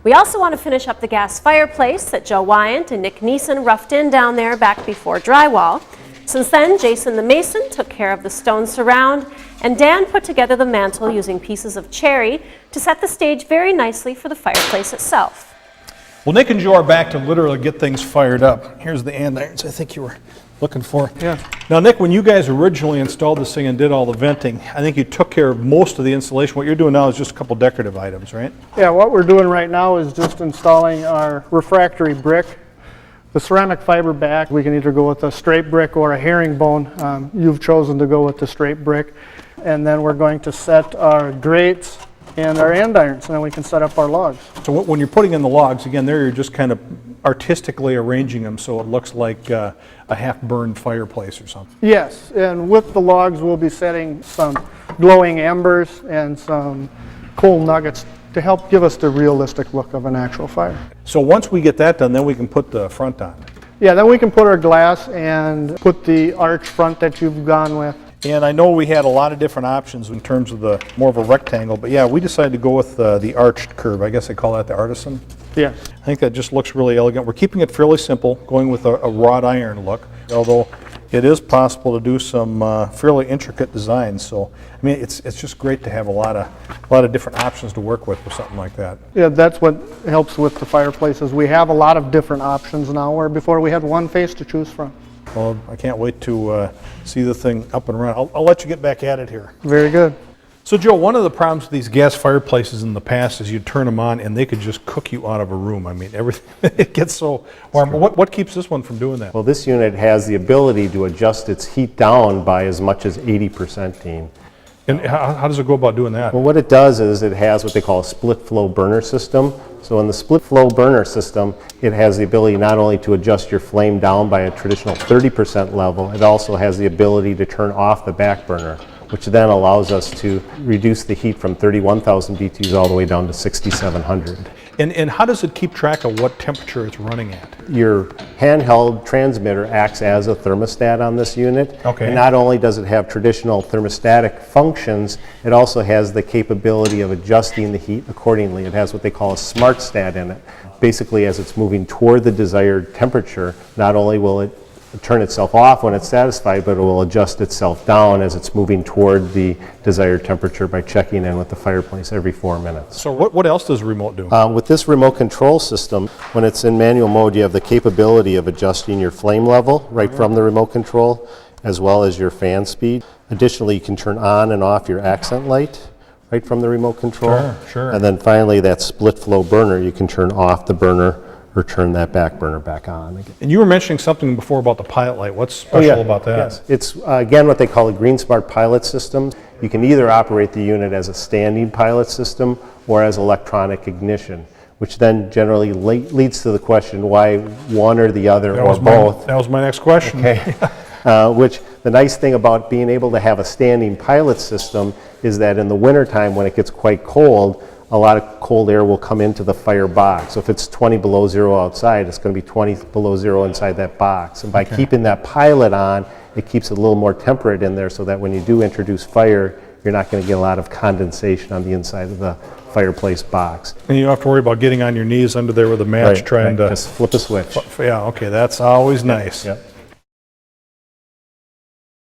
We also want to finish up the gas fireplace that Joe Wyant and Nick Neeson roughed in down there back before drywall. Since then, Jason the Mason took care of the stone surround, and Dan put together the mantle using pieces of cherry to set the stage very nicely for the fireplace itself. Well, Nick and Joe are back to literally get things fired up. Here's the andirons I think you were looking for. Yeah. Now, Nick, when you guys originally installed this thing and did all the venting, I think you took care of most of the installation. What you're doing now is just a couple decorative items, right? Yeah, what we're doing right now is just installing our refractory brick. The ceramic fiber back, we can either go with a straight brick or a herringbone. You've chosen to go with the straight brick. And then we're going to set our grates and our andirons, and then we can set up our logs. So when you're putting in the logs, again, there you're just kind of artistically arranging them so it looks like a half-burned fireplace or something. Yes, and with the logs we'll be setting some glowing embers and some coal nuggets to help give us the realistic look of an actual fire. So once we get that done, then we can put the front on. Yeah, then we can put our glass and put the arch front that you've gone with. And I know we had a lot of different options in terms of the more of a rectangle, but yeah, we decided to go with the arched curve. I guess they call that the artisan. Yes. I think that just looks really elegant. We're keeping it fairly simple, going with a wrought iron look, although it is possible to do some fairly intricate designs. So, I mean, it's just great to have a lot of different options to work with something like that. Yeah, that's what helps with the fireplaces. We have a lot of different options now, where before we had one face to choose from. Well, I can't wait to see the thing up and running. I'll let you get back at it here. Very good. So, Joe, one of the problems with these gas fireplaces in the past is you turn them on and they could just cook you out of a room. I mean, everything it gets so warm. What keeps this one from doing that? Well, this unit has the ability to adjust its heat down by as much as 80%, Dean. And how does it go about doing that? Well, what it does is it has what they call a split flow burner system. So in the split flow burner system, it has the ability not only to adjust your flame down by a traditional 30% level, it also has the ability to turn off the back burner, which then allows us to reduce the heat from 31,000 BTUs all the way down to 6,700. And how does it keep track of what temperature it's running at? Your handheld transmitter acts as a thermostat on this unit. Okay. And not only does it have traditional thermostatic functions, it also has the capability of adjusting the heat accordingly. It has what they call a smart stat in it. Basically, as it's moving toward the desired temperature, not only will it turn itself off when it's satisfied, but it will adjust itself down as it's moving toward the desired temperature by checking in with the fireplace every 4 minutes. So what else does the remote do? With this remote control system, when it's in manual mode, you have the capability of adjusting your flame level right from the remote control, as well as your fan speed. Additionally, you can turn on and off your accent light right from the remote control. Sure. And then finally, that split flow burner, you can turn off the burner or turn that back burner back on again. And you were mentioning something before about the pilot light. What's special about that? Yes. It's, again, what they call a Green Smart pilot system. You can either operate the unit as a standing pilot system or as electronic ignition, which then generally leads to the question why one or the other or both. That was my next question. Okay. Which the nice thing about being able to have a standing pilot system is that in the wintertime when it gets quite cold, a lot of cold air will come into the fire box. So if it's 20 below zero outside, it's going to be 20 below zero inside that box. And by keeping that pilot on, it keeps it a little more temperate in there so that when you do introduce fire, you're not going to get a lot of condensation on the inside of the fireplace box. And you don't have to worry about getting on your knees under there with a match trying to... Just flip a switch. Yeah, okay, that's always nice. Yep.